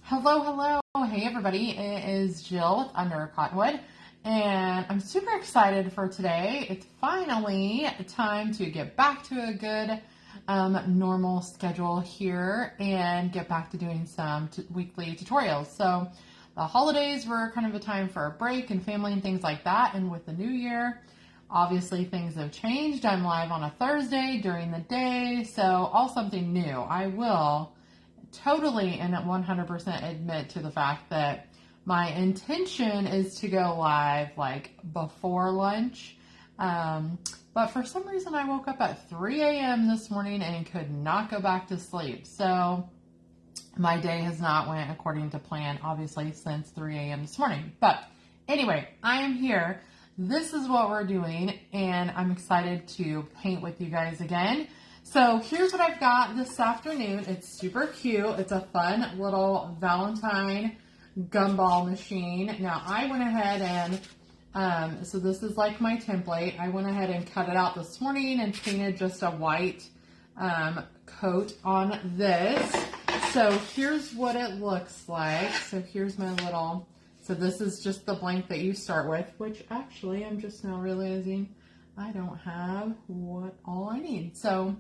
Hello, hello. Hey, everybody. It is Jill with Under Cottonwood, and I'm super excited for today. It's finally time to get back to a good normal schedule here and get back to doing some weekly tutorials. So, the holidays were kind of a time for a break and family and things like that, and with the new year, obviously things have changed. I'm live on a Thursday during the day, so all something new. I will totally and 100% admit to the fact that my intention is to go live like before lunch. But for some reason I woke up at 3 a.m. this morning and could not go back to sleep. So my day has not went according to plan, obviously, since 3 a.m. this morning. But anyway, I am here. This is what we're doing, and I'm excited to paint with you guys again. So here's what I've got this afternoon. It's super cute. It's a fun little Valentine gumball machine. Now I went ahead and, so this is like my template. I went ahead and cut it out this morning and painted just a white coat on this. So here's what it looks like. So here's my little, so this is just the blank that you start with, which actually I'm just now realizing I don't have what all I need. So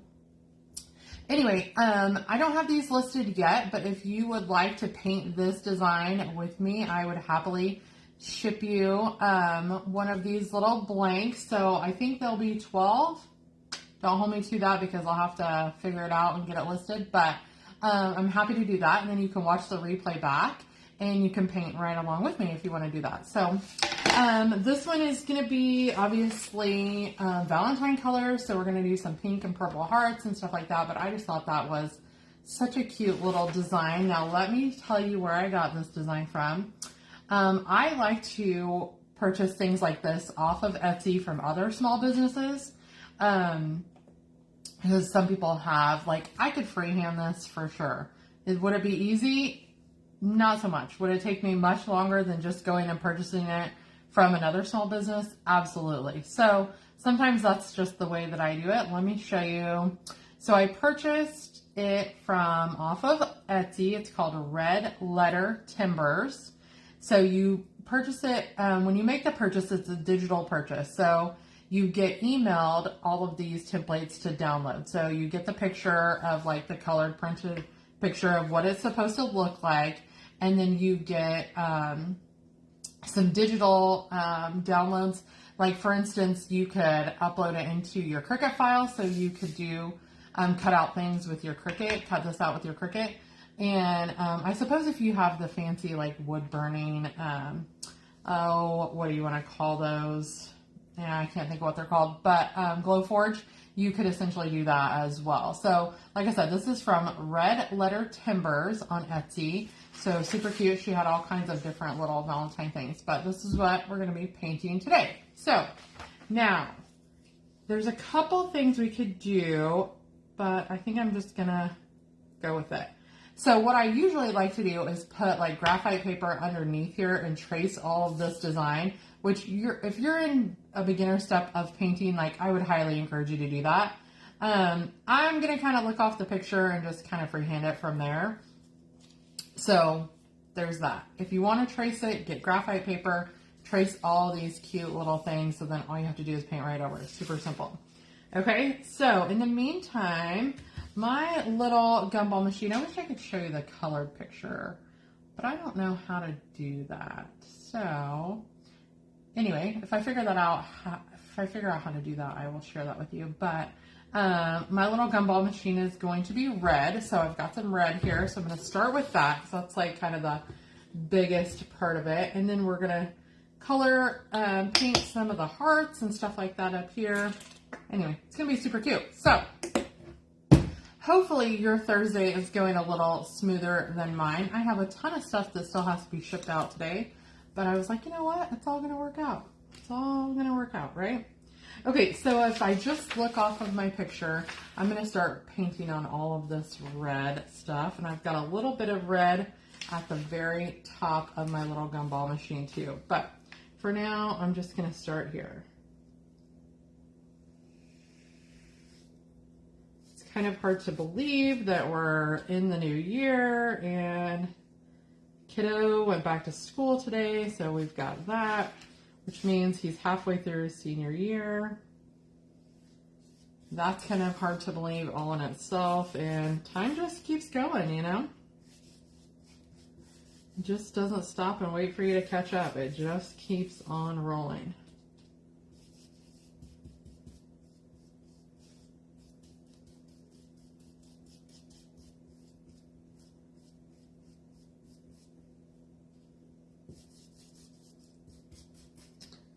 anyway, I don't have these listed yet, but if you would like to paint this design with me, I would happily ship you one of these little blanks. So I think there'll be 12. Don't hold me to that because I'll have to figure it out and get it listed, but I'm happy to do that. And then you can watch the replay back and you can paint right along with me if you want to do that. So this one is going to be obviously Valentine colors. So we're going to do some pink and purple hearts and stuff like that. But I just thought that was such a cute little design. Now let me tell you where I got this design from. I like to purchase things like this off of Etsy from other small businesses. Because some people have, like, I could freehand this for sure. Would it be easy? Not so much. Would it take me much longer than just going and purchasing it from another small business? Absolutely. So sometimes that's just the way that I do it. Let me show you. So I purchased it from off of Etsy. It's called Red Letter Timbers. So you purchase it, when you make the purchase, it's a digital purchase. So you get emailed all of these templates to download. So you get the picture of like the colored printed picture of what it's supposed to look like. And then you get some digital downloads. Like for instance, you could upload it into your Cricut file. So you could do cut out things with your Cricut, cut this out with your Cricut. And I suppose if you have the fancy like wood burning, what do you want to call those? Yeah, I can't think of what they're called, but Glowforge, you could essentially do that as well. So like I said, this is from Red Letter Timbers on Etsy. So super cute. She had all kinds of different little Valentine things, but this is what we're going to be painting today. So now there's a couple things we could do, but I think I'm just going to go with it. So what I usually like to do is put like graphite paper underneath here and trace all of this design, which if you're in a beginner step of painting, like I would highly encourage you to do that. I'm going to kind of look off the picture and just kind of freehand it from there. So there's that. If you want to trace it, get graphite paper, trace all these cute little things. So then all you have to do is paint right over. It's super simple. Okay. So in the meantime, my little gumball machine, I wish I could show you the colored picture, but I don't know how to do that. So anyway, if I figure out how to do that, I will share that with you. But my little gumball machine is going to be red. So I've got some red here. So I'm going to start with that because that's like kind of the biggest part of it. And then we're going to color, paint some of the hearts and stuff like that up here. Anyway, it's going to be super cute. So hopefully your Thursday is going a little smoother than mine. I have a ton of stuff that still has to be shipped out today, but I was like, you know what? It's all going to work out. It's all going to work out, right? Okay, so if I just look off of my picture, I'm going to start painting on all of this red stuff, and I've got a little bit of red at the very top of my little gumball machine too. But for now, I'm just going to start here. Kind of hard to believe that we're in the new year and kiddo went back to school today, so we've got that, which means he's halfway through his senior year. That's kind of hard to believe all in itself, and time just keeps going, you know? It just doesn't stop and wait for you to catch up. It just keeps on rolling.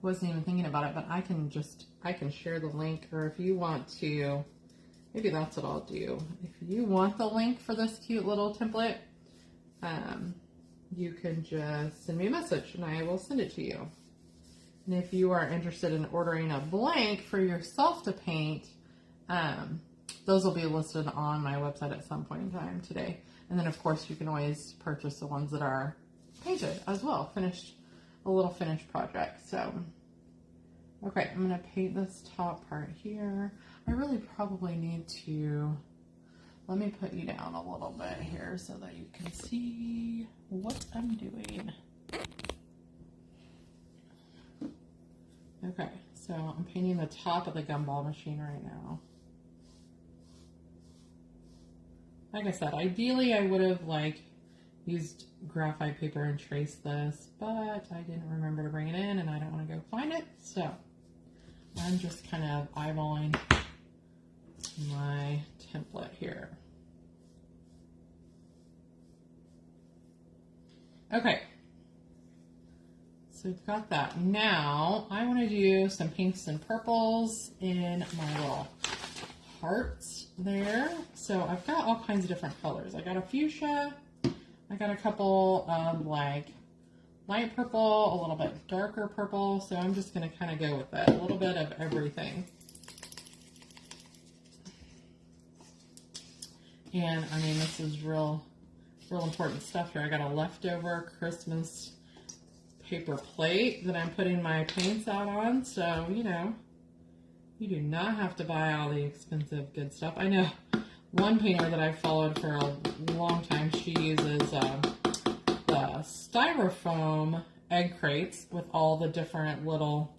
Wasn't even thinking about it, but I can share the link, or if you want to, maybe that's what I'll do. If you want the link for this cute little template, you can just send me a message and I will send it to you. And if you are interested in ordering a blank for yourself to paint, those will be listed on my website at some point in time today. And then of course you can always purchase the ones that are painted as well, a little finished project. So, okay, I'm gonna paint this top part here. I really probably need to, let me put you down a little bit here so that you can see what I'm doing. Okay, so I'm painting the top of the gumball machine right now. Like I said, ideally I would have used graphite paper and traced this, but I didn't remember to bring it in and I don't want to go find it, so I'm just kind of eyeballing my template here. Okay, so we've got that. Now I want to do some pinks and purples in my little hearts there. So I've got all kinds of different colors. I got a fuchsia, I got a couple of light purple, a little bit darker purple, so I'm just going to kind of go with that, a little bit of everything. And I mean, this is real important stuff here. I got a leftover Christmas paper plate that I'm putting my paints out on, so you know, you do not have to buy all the expensive good stuff. I know one painter that I've followed for a long time, she uses the styrofoam egg crates with all the different little,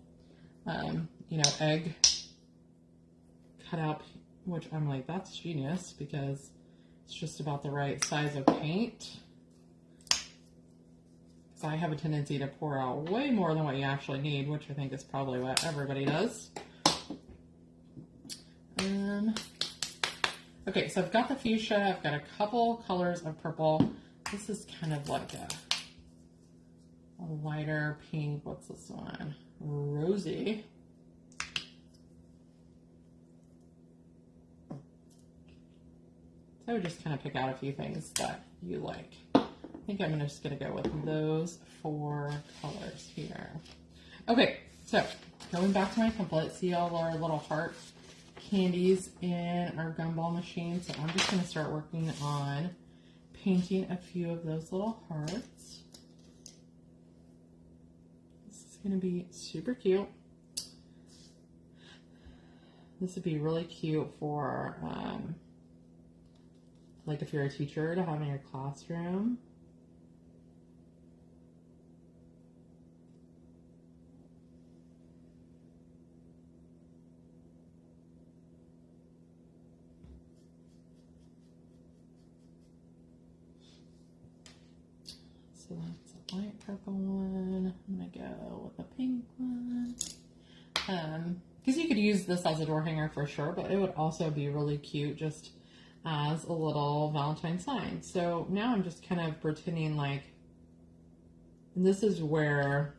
you know, egg cut out, which I'm like, that's genius because it's just about the right size of paint. Because I have a tendency to pour out way more than what you actually need, which I think is probably what everybody does. Okay, so I've got the fuchsia, I've got a couple colors of purple. This is kind of like a lighter pink. What's this one? Rosy. So I would just kind of pick out a few things that you like. I think I'm just going to go with those 4 colors here. Okay, so going back to my template, see all our little heart candies in our gumball machine. So I'm just going to start working on painting a few of those little hearts. This is going to be super cute. This would be really cute for like if you're a teacher to have in your classroom. So that's a light purple one. I'm gonna go with a pink one. Because you could use this as a door hanger for sure, but it would also be really cute just as a little Valentine sign. So now I'm just kind of pretending like, and this is where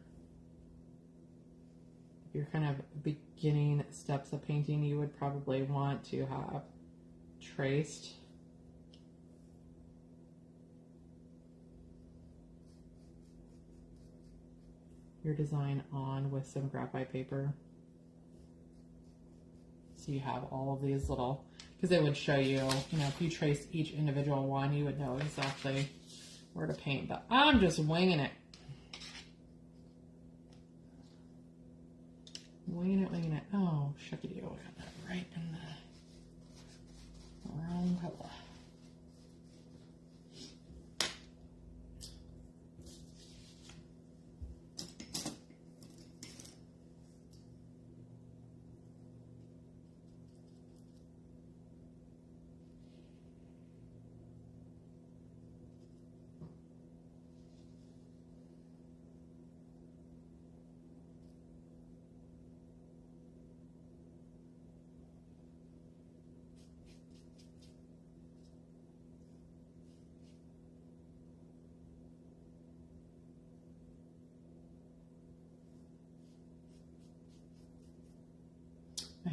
you're kind of beginning steps of painting, you would probably want to have traced your design on with some graphite paper. So you have all of these little, because it would show you, you know, if you trace each individual one, you would know exactly where to paint. But I'm just winging it. Winging it. Oh, shucky-doo. I got that right in the wrong color.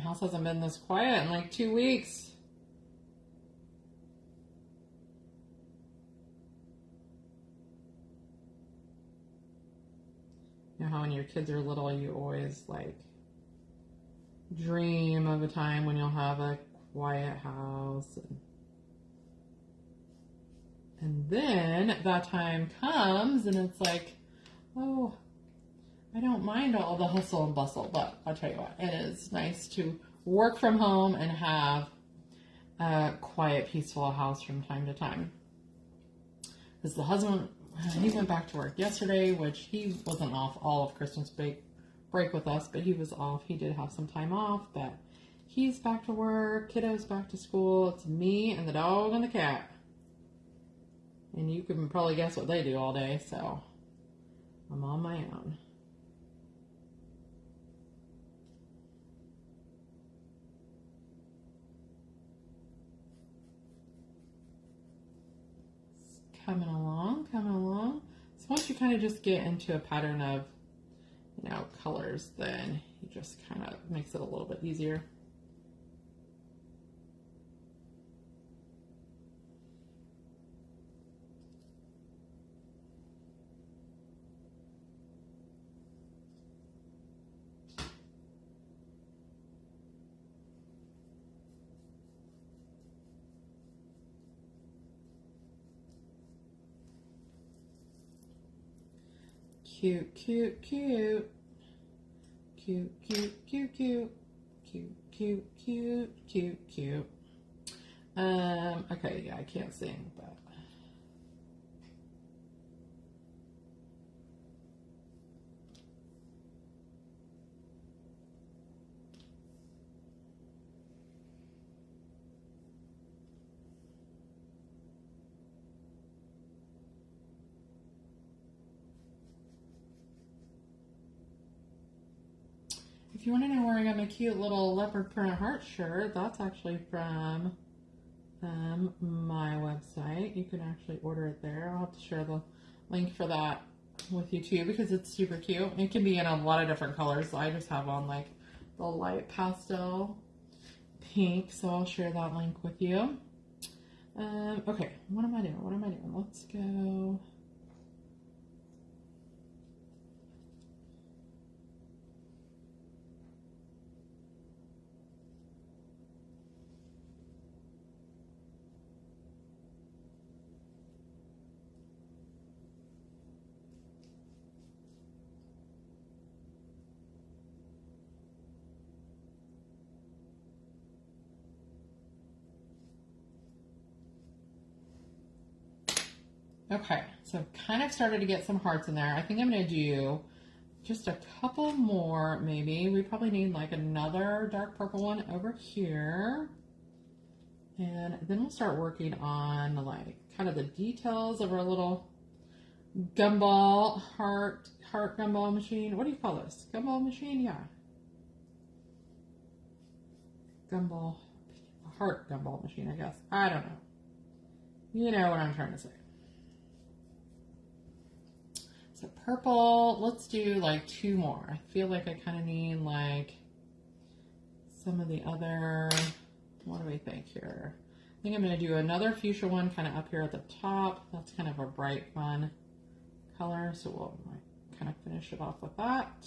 house hasn't been this quiet in like 2 weeks. You know how when your kids are little, you always like dream of a time when you'll have a quiet house. And then that time comes and it's like, oh, I don't mind all the hustle and bustle, but I'll tell you what, it is nice to work from home and have a quiet, peaceful house from time to time. Because the husband, he went back to work yesterday, which he wasn't off all of Christmas break with us, but he was off. He did have some time off, but he's back to work, kiddo's back to school. It's me and the dog and the cat. And you can probably guess what they do all day, so I'm on my own. Coming along, coming along. So once you kind of just get into a pattern of, you know, colors, then you just kind of makes it a little bit easier. Cute, cute, cute. Cute, cute, cute, cute. Cute, cute, cute, cute, cute. Okay, yeah, I can't sing, but if you want to know where I got my cute little leopard print heart shirt, that's actually from my website. You can actually order it there. I'll have to share the link for that with you too because it's super cute. It can be in a lot of different colors. So I just have on like the light pastel pink, so I'll share that link with you. Okay, what am I doing? What am I doing? Let's go. Okay, so I've kind of started to get some hearts in there. I think I'm going to do just a couple more, maybe. We probably need like another dark purple one over here. And then we'll start working on like kind of the details of our little gumball heart gumball machine. What do you call this? Gumball machine? Yeah. Gumball, heart gumball machine, I guess. I don't know. You know what I'm trying to say. So purple, let's do like two more. I feel like I kind of need like some of the other, what do we think here? I think I'm going to do another fuchsia one kind of up here at the top. That's kind of a bright, fun color. So we'll kind of finish it off with that.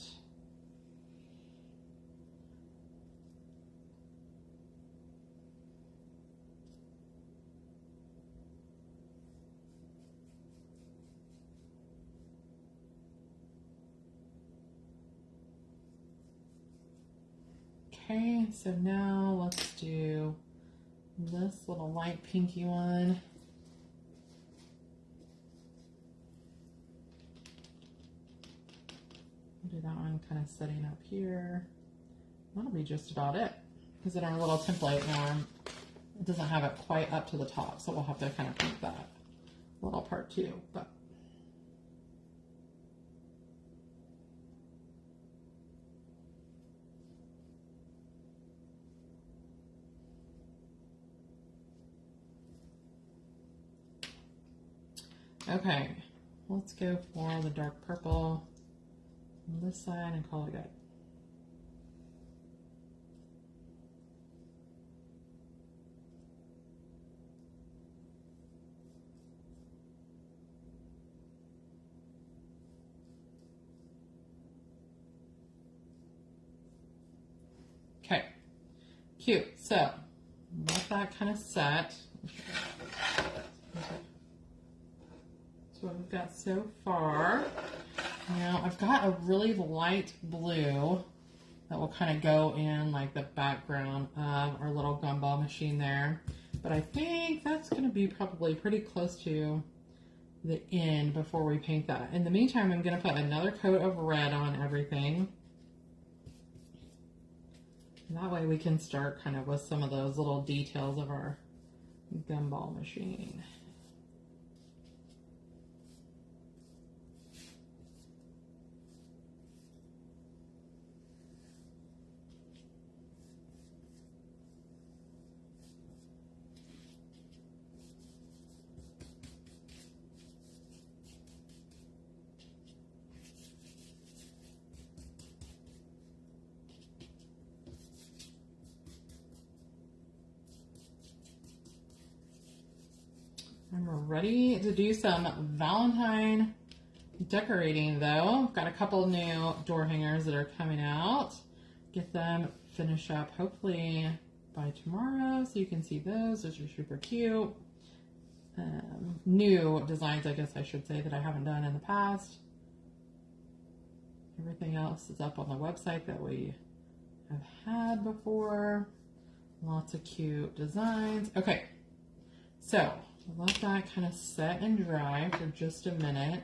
Okay, so now let's do this little light pinky one. I'll do that one kind of setting up here. That'll be just about it. Because in our little template now, it doesn't have it quite up to the top, so we'll have to kind of paint that little part too. But okay, let's go for the dark purple on this side and call it good. cute. So let that kind of set. That's what we've got so far. Now I've got a really light blue that will kind of go in like the background of our little gumball machine there. But I think that's going to be probably pretty close to the end before we paint that. In the meantime, I'm going to put another coat of red on everything. That way we can start kind of with some of those little details of our gumball machine. I'm ready to do some Valentine decorating though. I've got a couple new door hangers that are coming out. Get them finished up hopefully by tomorrow so you can see those. Those are super cute. New designs, I guess I should say, that I haven't done in the past. Everything else is up on the website that we have had before. Lots of cute designs. Okay, so let that kind of set and dry for just a minute.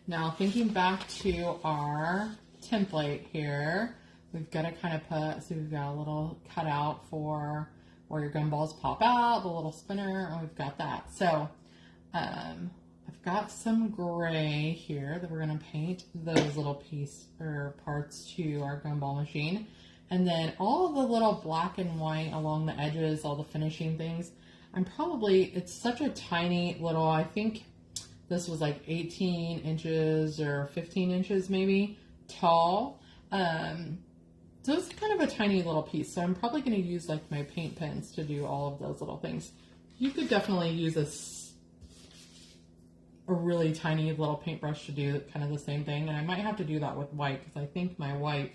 Now thinking back to our template here, we've got to kind of put, so we've got a little cutout for where your gumballs pop out, the little spinner, and we've got that. So I've got some gray here that we're going to paint those little piece or parts to our gumball machine. And then all of the little black and white along the edges, all the finishing things, it's such a tiny little, I think this was like 18 inches or 15 inches maybe tall. So it's kind of a tiny little piece. So I'm probably going to use like my paint pens to do all of those little things. You could definitely use a really tiny little paintbrush to do kind of the same thing. And I might have to do that with white because I think my white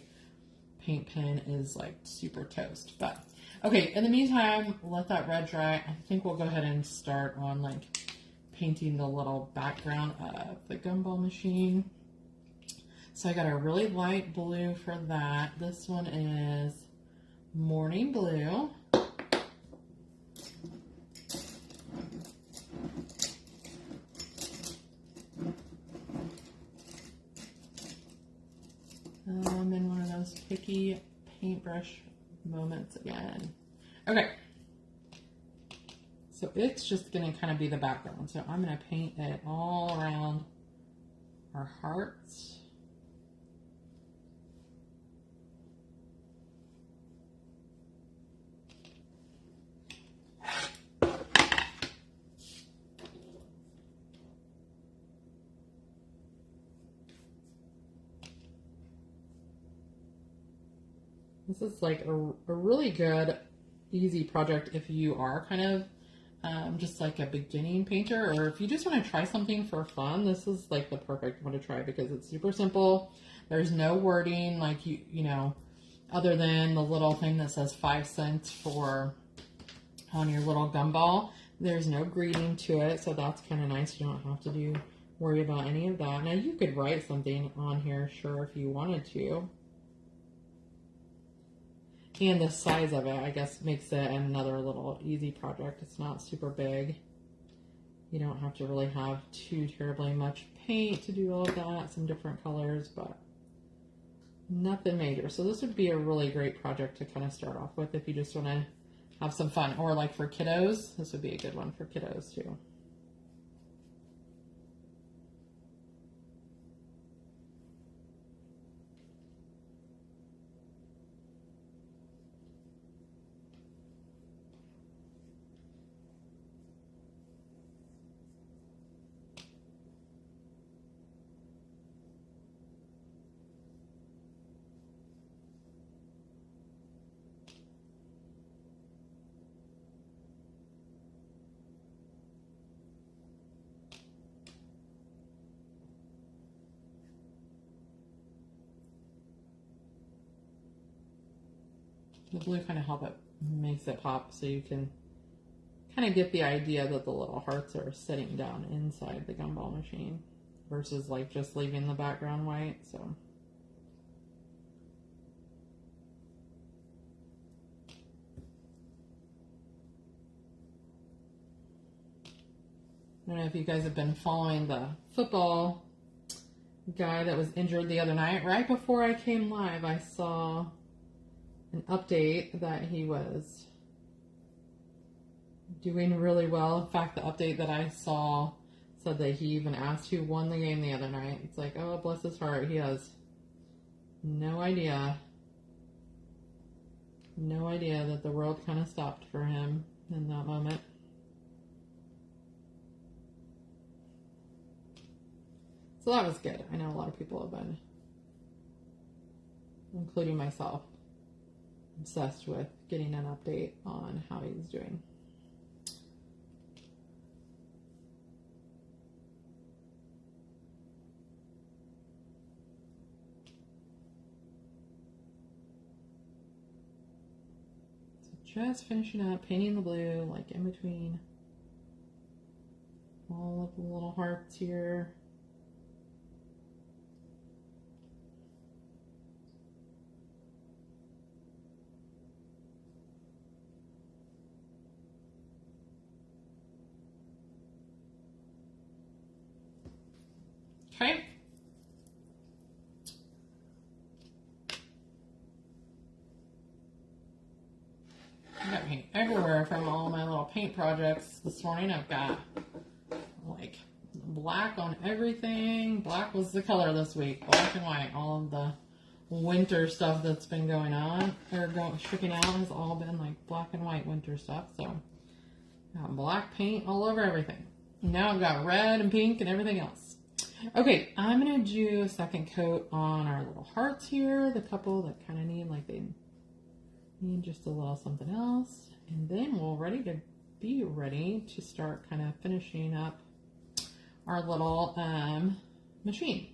paint pen is like super toast. But okay, in the meantime, let that red dry. I think we'll go ahead and start on like painting the little background of the gumball machine. So I got a really light blue for that. This one is Morning Blue. I'm in one of those picky paintbrush moments again. Okay, so it's just going to kind of be the background. So I'm going to paint it all around our hearts. This is like a really good, easy project if you are kind of just like a beginning painter, or if you just want to try something for fun. This is like the perfect one to try because it's super simple. There's no wording like you know, other than the little thing that says 5 cents for on your little gumball. There's no greeting to it, so that's kind of nice. You don't have to worry about any of that. Now you could write something on here, sure, if you wanted to. And the size of it, I guess, makes it another little easy project. It's not super big. You don't have to really have too terribly much paint to do all of that. Some different colors, but nothing major. So this would be a really great project to kind of start off with if you just want to have some fun. Or like for kiddos, this would be a good one for kiddos too. The blue kind of makes it pop, so you can kind of get the idea that the little hearts are sitting down inside the gumball machine versus like just leaving the background white. So I don't know if you guys have been following the football guy that was injured the other night. Right before I came live, I saw an update that he was doing really well. In fact, the update that I saw said that he even asked who won the game the other night. It's like, oh, bless his heart. He has no idea that the world kind of stopped for him in that moment. So that was good. I know a lot of people have been, including myself, obsessed with getting an update on how he's doing. So just finishing up, painting the blue, like in between all of the little hearts here. Okay. I got paint everywhere from all my little paint projects this morning. I've got like black on everything. Black was the color this week. Black and white. All of the winter stuff that's been going on or shipping out has all been like black and white winter stuff. So got black paint all over everything. Now I've got red and pink and everything else. Okay, I'm going to do a second coat on our little hearts here. The couple that kind of they need just a little something else. And then we're be ready to start kind of finishing up our little machine.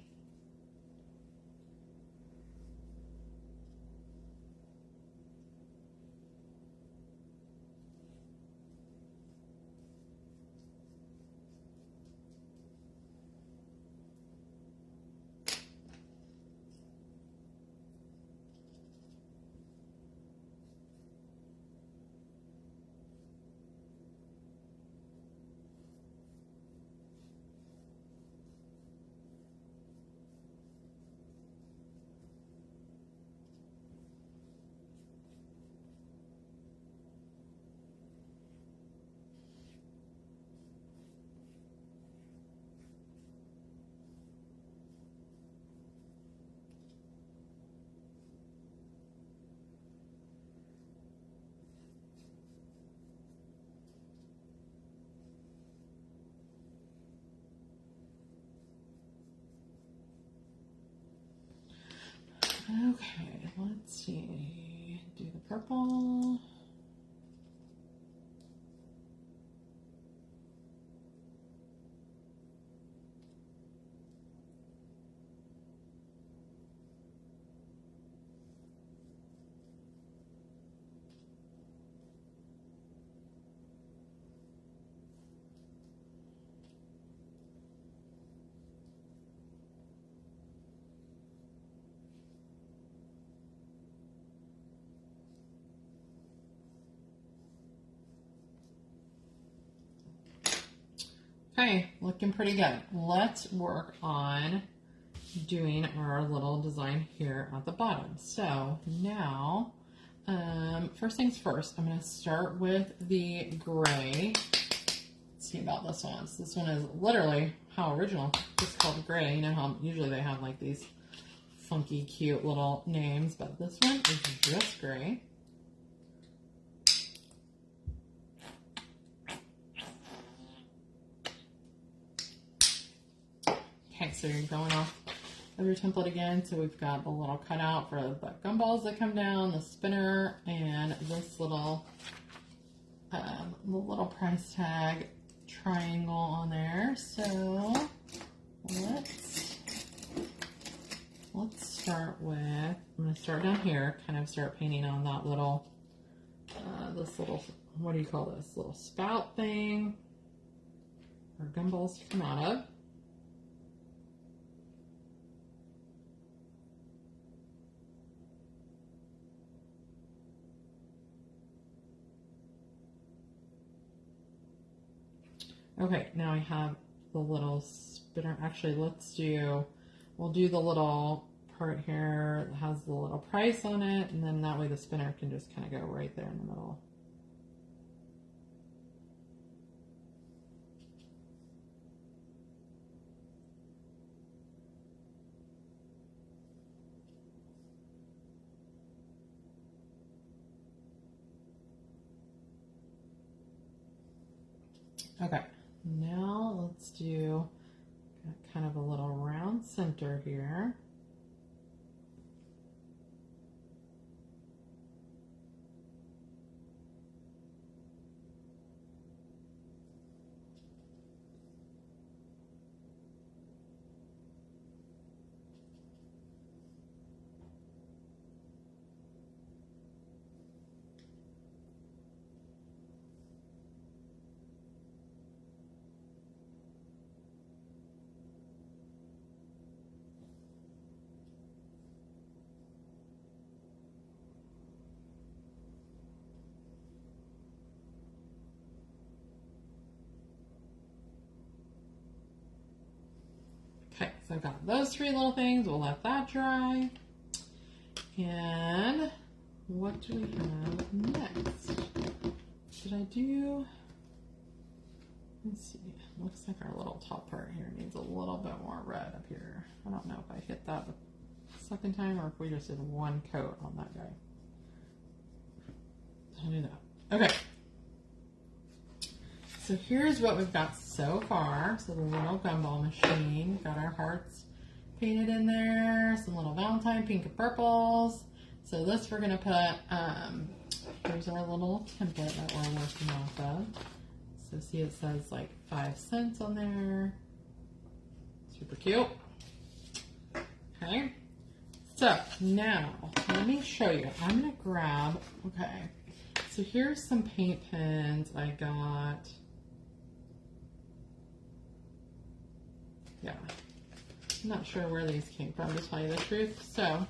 Okay, let's see. Do the purple. Okay, looking pretty good. Let's work on doing our little design here at the bottom. So now, first things first, I'm going to start with the gray. Let's see about this one. So this one is literally how original. It's called gray. You know how usually they have like these funky, cute little names, but this one is just gray. Okay, so you're going off of your template again. So we've got the little cutout for the gumballs that come down, the spinner, and this little price tag triangle on there. So let's start with, I'm going to start down here, kind of start painting on that little, this little, what do you call this? Little spout thing, or gumballs to come out of. Okay, now I have the little spinner. Actually, we'll do the little part here that has the little price on it, and then that way the spinner can just kind of go right there in the middle. Okay, now let's do kind of a little round center here. Okay, so I've got those three little things. We'll let that dry. And what do we have next? Should I do, let's see, looks like our little top part here needs a little bit more red up here. I don't know if I hit that the second time or if we just did one coat on that guy. I'll do that. Okay. So here's what we've got so far. So the little gumball machine, got our hearts painted in there, some little Valentine pink and purples. So this we're gonna put, here's our little template that we're working off of. So see it says like 5 cents on there. Super cute. Okay. So now let me show you. I'm gonna grab, okay. So here's some paint pens I got. Yeah, I'm not sure where these came from, to tell you the truth. So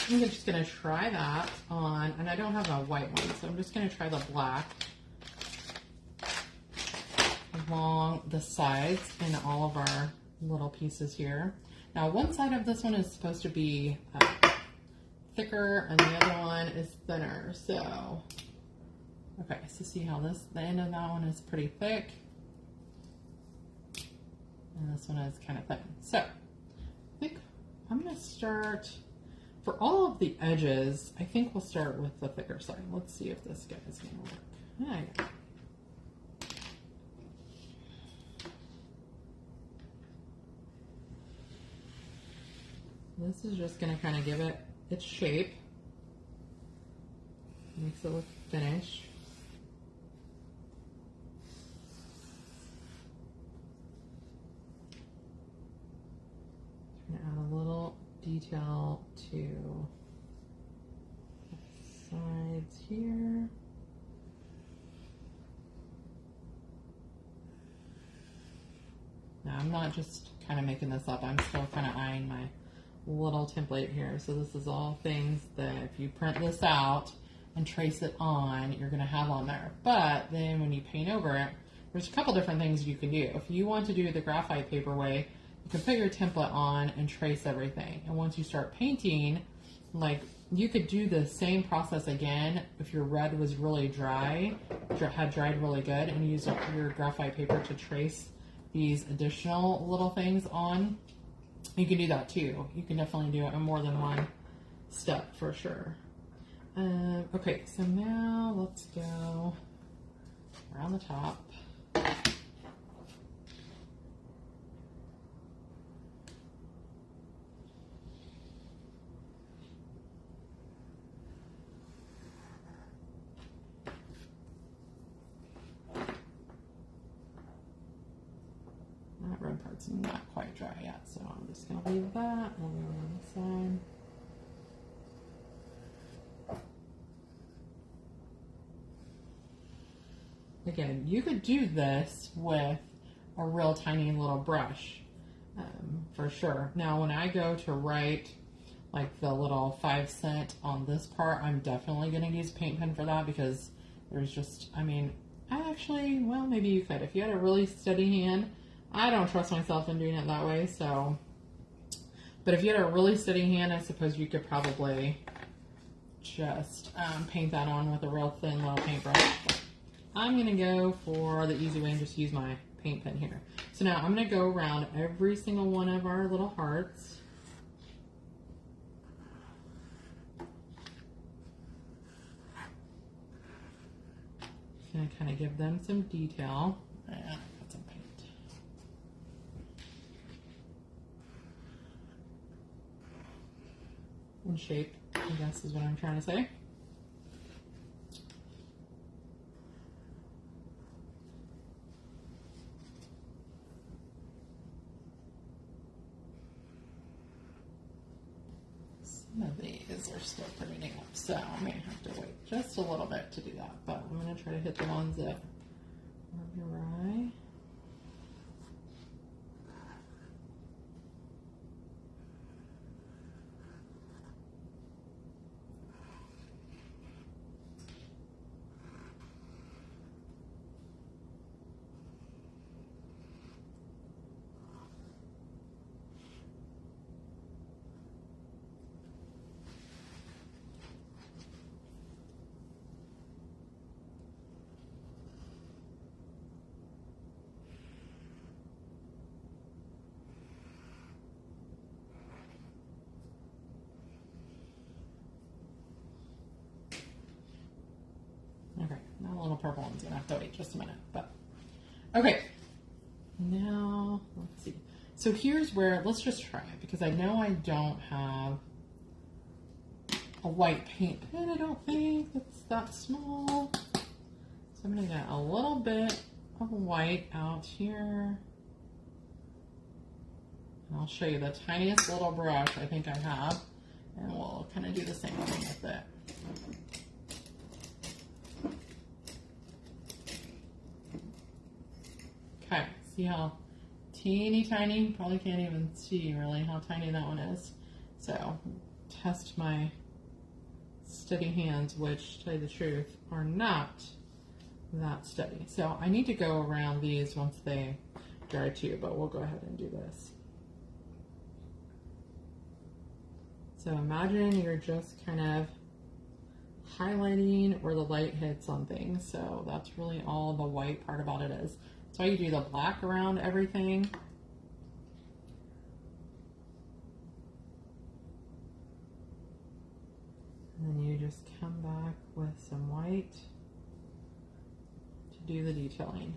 I'm just going to try that on, and I don't have a white one, so I'm just going to try the black along the sides in all of our little pieces here. Now, one side of this one is supposed to be thicker, and the other one is thinner. So, okay, so see how the end of that one is pretty thick. And this one is kind of thin. So, I think I'm going to start, for all of the edges, I think we'll start with the thicker side. Let's see if this guy is going to work. There you go. This is just going to kind of give it its shape. Makes it look finished. Add a little detail to the sides here. Now I'm not just kind of making this up, I'm still kind of eyeing my little template here. So this is all things that if you print this out and trace it on, you're going to have on there. But then when you paint over it, there's a couple different things you can do. If you want to do the graphite paper way, you can put your template on and trace everything. And once you start painting, like you could do the same process again if your red was really dry, had dried really good, and use your graphite paper to trace these additional little things on. You can do that too. You can definitely do it in more than one step for sure. Okay, so now let's go around the top. red part's not quite dry yet, so I'm just going to leave that on the side. Again, you could do this with a real tiny little brush, for sure. Now, when I go to write like the little 5 cent on this part, I'm definitely going to use a paint pen for that, because there's just, I mean, actually, well, maybe you could. If you had a really steady hand, I don't trust myself in doing it that way, so. But if you had a really steady hand, I suppose you could probably just paint that on with a real thin little paintbrush. I'm going to go for the easy way and just use my paint pen here. So now I'm going to go around every single one of our little hearts. Going to kind of give them some detail. And put some paint. And shape, I guess is what I'm trying to say. Some of these are still pretty damp, so I may have to wait just a little bit to do that, but I'm going to try to hit the ones that are dry. Okay, now a little purple one's gonna have to wait just a minute, but okay. Now, let's see. So here's where, let's just try it, because I know I don't have a white paint pen, I don't think it's that small. So I'm gonna get a little bit of white out here. And I'll show you the tiniest little brush I think I have, and we'll kind of do the same thing with it. Okay, see how teeny tiny, probably can't even see really how tiny that one is. So, test my steady hands, which, to tell you the truth, are not that steady. So I need to go around these once they dry too, but we'll go ahead and do this. So imagine you're just kind of highlighting where the light hits on things. So that's really all the white part about it is. That's why you do the black around everything. And then you just come back with some white to do the detailing.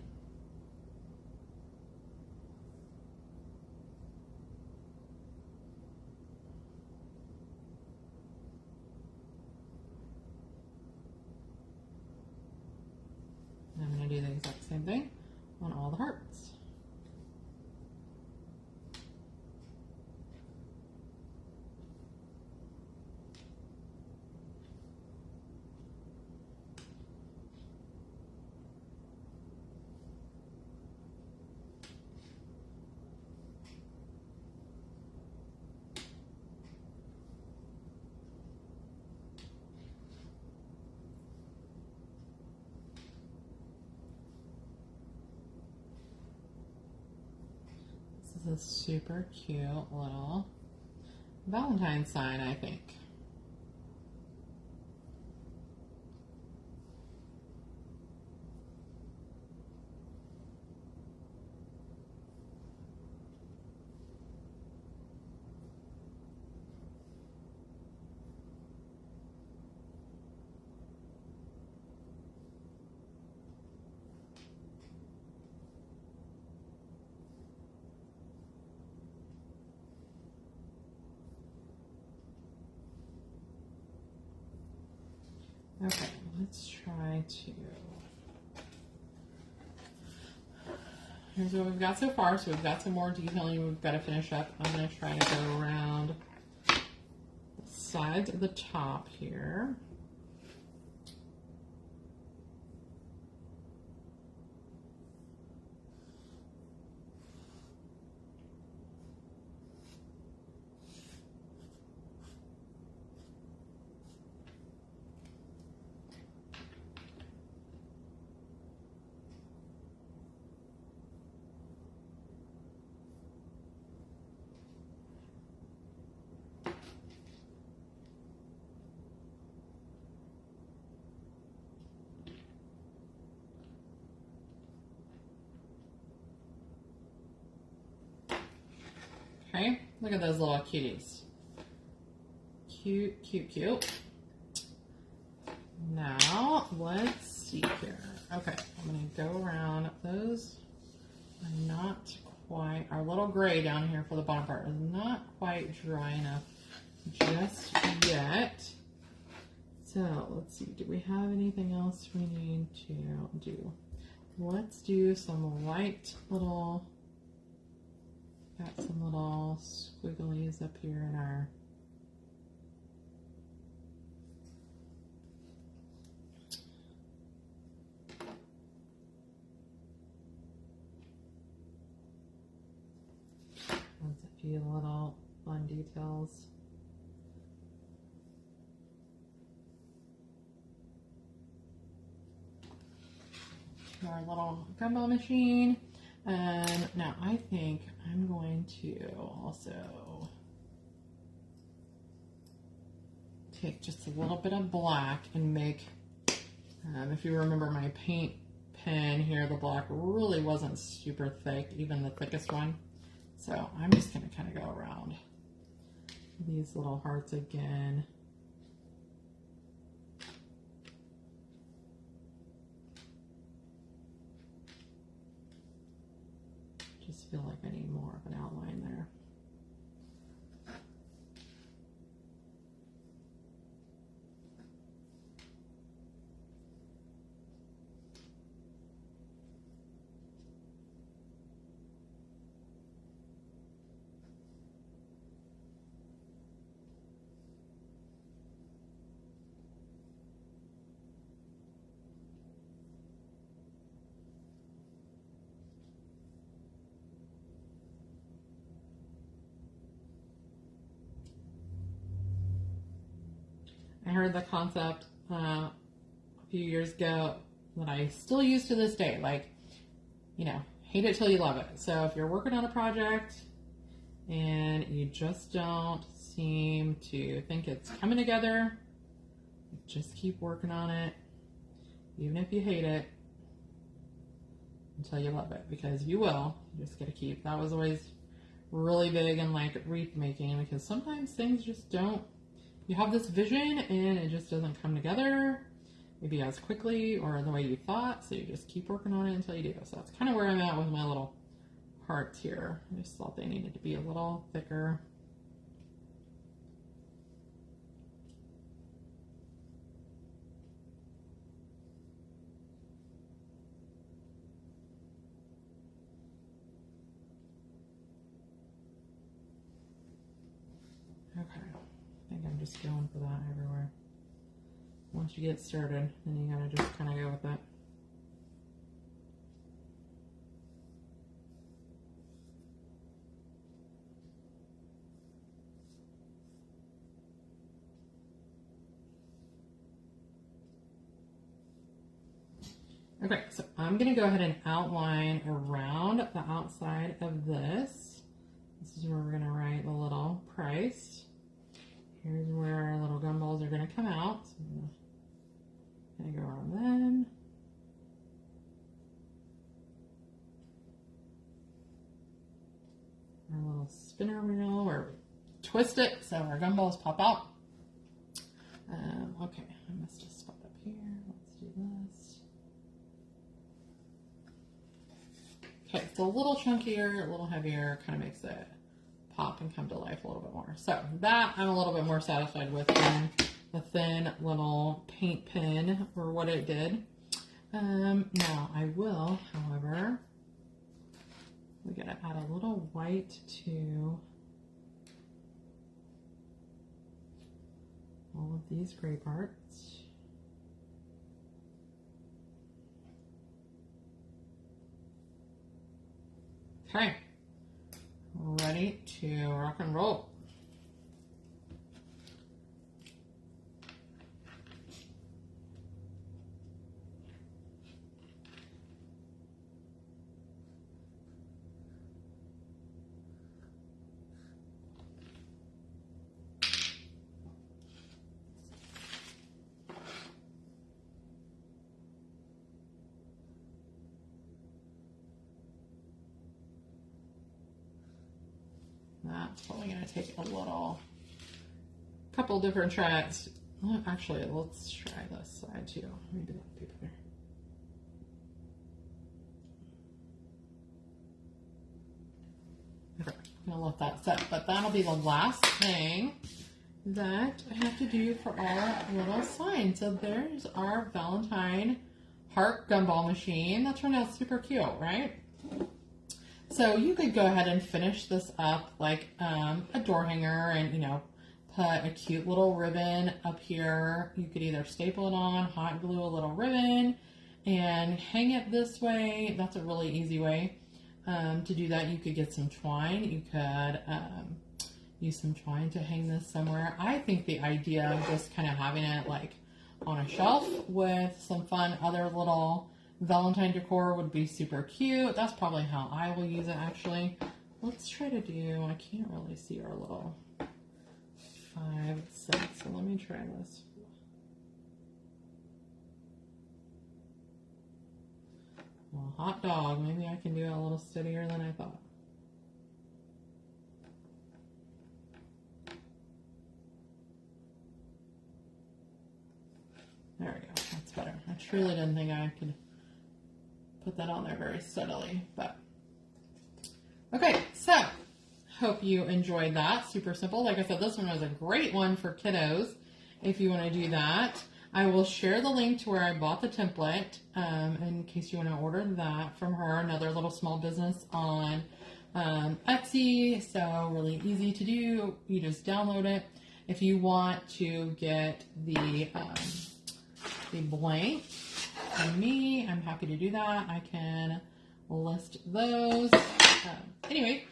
And I'm going to do the exact same thing on all the hearts. This is a super cute little Valentine sign, I think. Okay, let's try to here's what we've got so far. So we've got some more detailing we've got to finish up. I'm going to try to go around the sides of the top here. Okay, look at those little cuties. Cute, cute, cute. Now, let's see here. Okay, I'm going to go around. Those are not quite, our little gray down here for the bottom part is not quite dry enough just yet. So, let's see. Do we have anything else we need to do? Let's do some light little... Got some little squigglies up here in our that's a few little fun details. Our little gumball machine. Now I think I'm going to also take just a little bit of black and make, if you remember my paint pen here, the black really wasn't super thick, even the thickest one. So I'm just going to kind of go around these little hearts again. Just feel like I need more of an outline there. I heard the concept a few years ago that I still use to this day, like, you know, hate it till you love it. So if you're working on a project and you just don't seem to think it's coming together, just keep working on it, even if you hate it, until you love it, because you will. You just gotta keep, that was always really big in like wreath making, because sometimes things just don't, you have this vision and it just doesn't come together maybe as quickly or the way you thought, so you just keep working on it until you do. So that's kind of where I'm at with my little hearts here. I just thought they needed to be a little thicker. Okay, I think I'm just going for that everywhere. Once you get started, then you gotta just kind of go with it. Okay, so I'm gonna go ahead and outline around the outside of this. This is where we're gonna write the little price. Here's where our little gumballs are gonna come out. So I'm gonna go around them. Our little spinner wheel where we twist it so our gumballs pop out. Okay, I missed a spot up here. Let's do this. Okay, it's a little chunkier, a little heavier, kind of makes it pop and come to life a little bit more. So that I'm a little bit more satisfied with than the thin little paint pen or what it did. Now I will, however, add a little white to all of these gray parts. Okay, ready to rock and roll. That's probably going to take a couple different tries. Well, actually, let's try this side too. Maybe that'll be better. Okay, I'm going to let that set, but that'll be the last thing that I have to do for our little sign. So there's our Valentine heart gumball machine. That turned out super cute, right? So you could go ahead and finish this up like a door hanger and, you know, put a cute little ribbon up here. You could either staple it on, hot glue a little ribbon, and hang it this way. That's a really easy way to do that. You could get some twine. You could use some twine to hang this somewhere. I think the idea of just kind of having it like on a shelf with some fun other little Valentine decor would be super cute. That's probably how I will use it actually. Let's try to do, I can't really see our little 5, 6, so let me try this. Well, hot dog, maybe I can do it a little steadier than I thought. There we go, that's better. I truly didn't think I could put that on there very steadily, but okay, so hope you enjoyed that. Super simple. Like I said, this one was a great one for kiddos if you want to do that. I will share the link to where I bought the template in case you want to order that from her, another little small business on Etsy. So really easy to do. You just download it. If you want to get the blank from me, I'm happy to do that. I can list those. Anyway,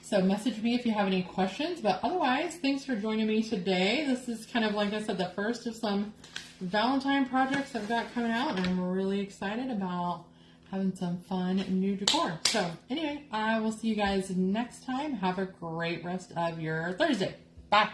so message me if you have any questions, but otherwise, thanks for joining me today. This is kind of, like I said, the first of some Valentine projects I've got coming out, and I'm really excited about having some fun new decor. So anyway, I will see you guys next time. Have a great rest of your Thursday. Bye.